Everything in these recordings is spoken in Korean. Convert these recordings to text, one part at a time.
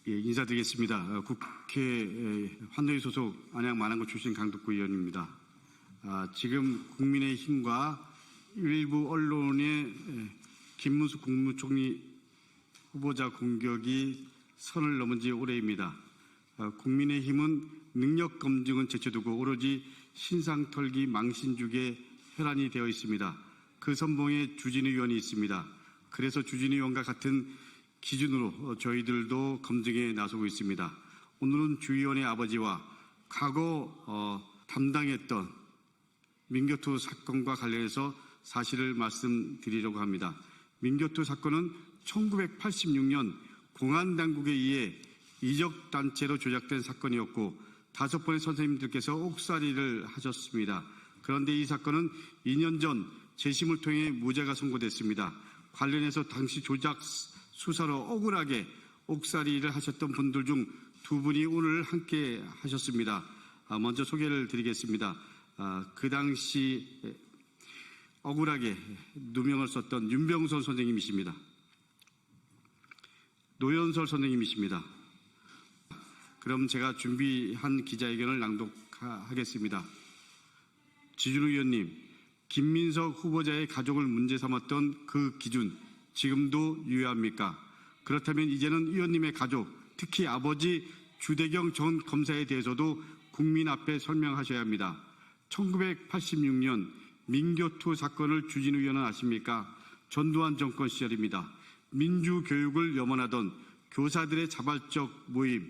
예, 인사드리겠습니다. 국회 환노위 소속 안양 만안구 출신 강덕구 의원입니다. 지금 국민의힘과 일부 언론의 김문수 국무총리 후보자 공격이 선을 넘은 지 오래입니다. 국민의힘은 능력 검증은 제쳐두고 오로지 신상 털기 망신주기에 혈안이 되어 있습니다. 그 선봉에 주진우 의원이 있습니다. 그래서 주진우 의원과 같은 기준으로 저희들도 검증에 나서고 있습니다. 오늘은 주 의원의 아버지와 과거 담당했던 민교투 사건과 관련해서 사실을 말씀드리려고 합니다. 민교투 사건은 1986년 공안당국에 의해 이적단체로 조작된 사건이었고 5번의 선생님들께서 옥살이를 하셨습니다. 그런데 이 사건은 2년 전 재심을 통해 무죄가 선고됐습니다. 관련해서 당시 조작 수사로 억울하게 옥살이를 하셨던 분들 중 2분이 오늘 함께 하셨습니다. 먼저 소개를 드리겠습니다. 그 당시 억울하게 누명을 썼던 윤병선 선생님이십니다. 노현설 선생님이십니다. 그럼 제가 준비한 기자회견을 낭독하겠습니다. 주진우 의원님, 김민석 후보자의 가족을 문제 삼았던 그 기준 지금도 유효합니까? 그렇다면 이제는 의원님의 가족, 특히 아버지 주대경 전 검사에 대해서도 국민 앞에 설명하셔야 합니다. 1986년 민교투 사건을 주진우 의원은 아십니까? 전두환 정권 시절입니다. 민주교육을 염원하던 교사들의 자발적 모임,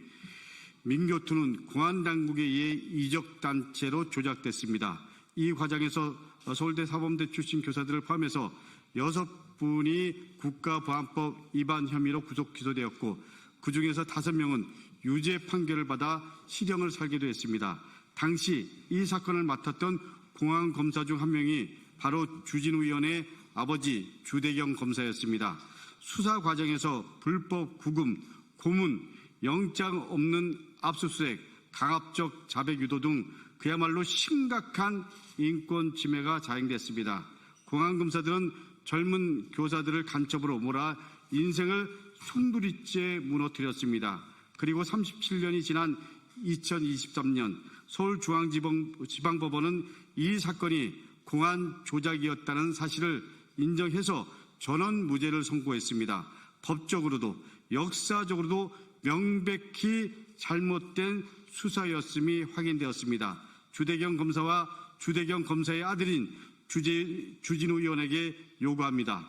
민교투는 공안당국에 의해 이적단체로 조작됐습니다. 이 과정에서 서울대 사범대 출신 교사들을 포함해서 6분이 국가보안법 위반 혐의로 구속 기소되었고 그중에서 5명은 유죄 판결을 받아 실형을 살기도 했습니다. 당시 이 사건을 맡았던 공안검사 중 한 명이 바로 주진우 의원의 아버지 주대경 검사였습니다. 수사 과정에서 불법 구금, 고문, 영장 없는 압수수색, 강압적 자백 유도 등 그야말로 심각한 인권 침해가 자행됐습니다. 공안검사들은 젊은 교사들을 간첩으로 몰아 인생을 송두리째 무너뜨렸습니다. 그리고 37년이 지난 2023년 서울중앙지방법원은 이 사건이 공안 조작이었다는 사실을 인정해서 전원 무죄를 선고했습니다. 법적으로도 역사적으로도 명백히 잘못된 수사였음이 확인되었습니다. 주대경 검사와 주대경 검사의 아들인 주진우 의원에게 요구합니다.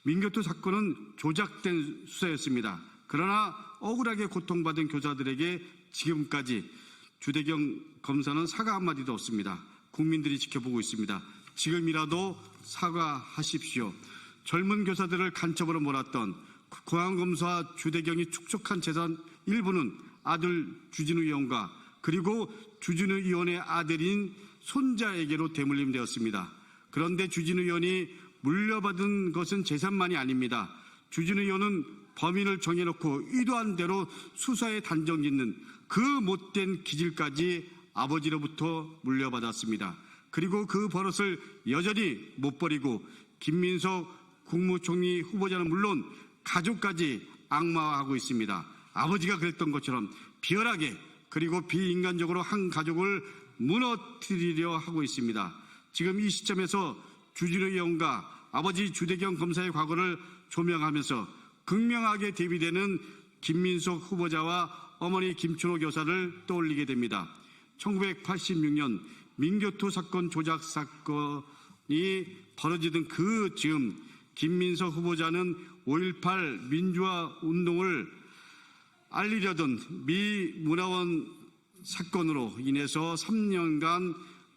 민교투 사건은 조작된 수사였습니다. 그러나 억울하게 고통받은 교사들에게 지금까지 주대경 검사는 사과 한마디도 없습니다. 국민들이 지켜보고 있습니다. 지금이라도 사과하십시오. 젊은 교사들을 간첩으로 몰았던 공안검사 주대경이 축적한 재산 일부는 아들 주진우 의원과 그리고 주진우 의원의 아들인 손자에게로 대물림되었습니다. 그런데 주진우 의원이 물려받은 것은 재산만이 아닙니다. 주진우 의원은 범인을 정해놓고 의도한 대로 수사에 단정 짓는 그 못된 기질까지 아버지로부터 물려받았습니다. 그리고 그 버릇을 여전히 못 버리고 김민석 국무총리 후보자는 물론 가족까지 악마화하고 있습니다. 아버지가 그랬던 것처럼 비열하게 그리고 비인간적으로 한 가족을 무너뜨리려 하고 있습니다. 지금 이 시점에서 주진우 의원과 아버지 주대경 검사의 과거를 조명하면서 극명하게 대비되는 김민석 후보자와 어머니 김춘호 교사를 떠올리게 됩니다. 1986년 민교투 사건 조작 사건이 벌어지던 그 즈음 김민석 후보자는 5.18 민주화 운동을 알리려던 미 문화원 사건으로 인해서 3년간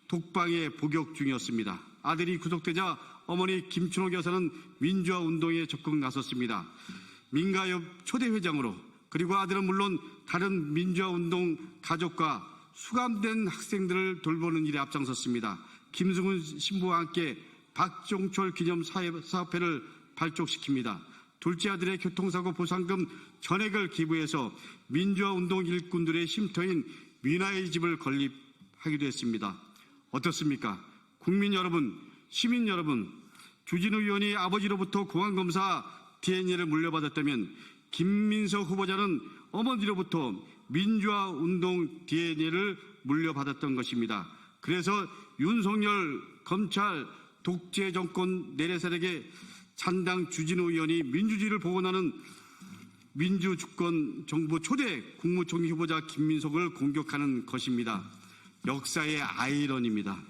독방에 복역 중이었습니다. 아들이 구속되자 어머니 김춘호 교사는 민주화 운동에 적극 나섰습니다. 민가협 초대 회장으로 그리고 아들은 물론 다른 민주화 운동 가족과 수감된 학생들을 돌보는 일에 앞장섰습니다. 김승훈 신부와 함께 박종철 기념 사업회를 발족시킵니다. 둘째 아들의 교통사고 보상금 전액을 기부해서 민주화 운동 일꾼들의 쉼터인 민화의 집을 건립하기도 했습니다. 어떻습니까? 국민 여러분, 시민 여러분, 주진우 의원이 아버지로부터 공안검사 DNA를 물려받았다면 김민석 후보자는 어머니로부터 민주화 운동 DNA를 물려받았던 것입니다. 그래서 윤석열 검찰 독재 정권 내래 세력의 찬당 주진우 의원이 민주주의를 복원하는 민주주권 정부 초대 국무총리 후보자 김민석을 공격하는 것입니다. 역사의 아이러니입니다.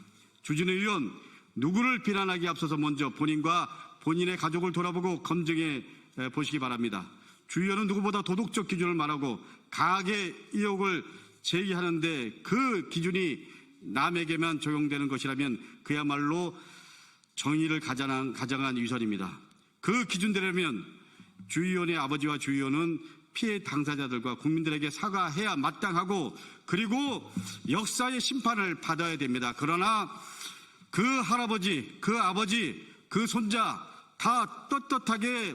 주진우 의원, 누구를 비난하기 앞서서 먼저 본인과 본인의 가족을 돌아보고 검증해 보시기 바랍니다. 주 의원은 누구보다 도덕적 기준을 말하고 강하게 의혹을 제기하는데 그 기준이 남에게만 적용되는 것이라면 그야말로 정의를 가장한 위선입니다. 그 기준대로면 주 의원의 아버지와 주 의원은 피해 당사자들과 국민들에게 사과해야 마땅하고 그리고 역사의 심판을 받아야 됩니다. 그러나 그 할아버지, 그 아버지, 그 손자 다 떳떳하게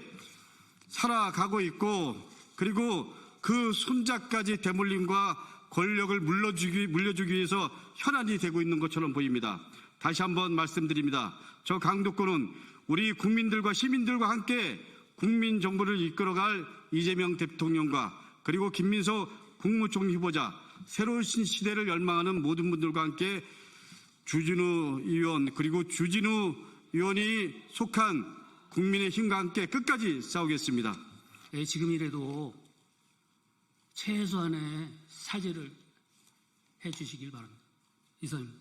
살아가고 있고 그리고 그 손자까지 대물림과 권력을 물려주기 위해서 현안이 되고 있는 것처럼 보입니다. 다시 한번 말씀드립니다. 저 강도권은 우리 국민들과 시민들과 함께 국민정부를 이끌어갈 이재명 대통령과 그리고 김민석 국무총리 후보자 새로운 시대를 열망하는 모든 분들과 함께 주진우 의원 그리고 주진우 의원이 속한 국민의힘과 함께 끝까지 싸우겠습니다. 네, 지금이라도 최소한의 사죄를 해 주시길 바랍니다. 이상입니다.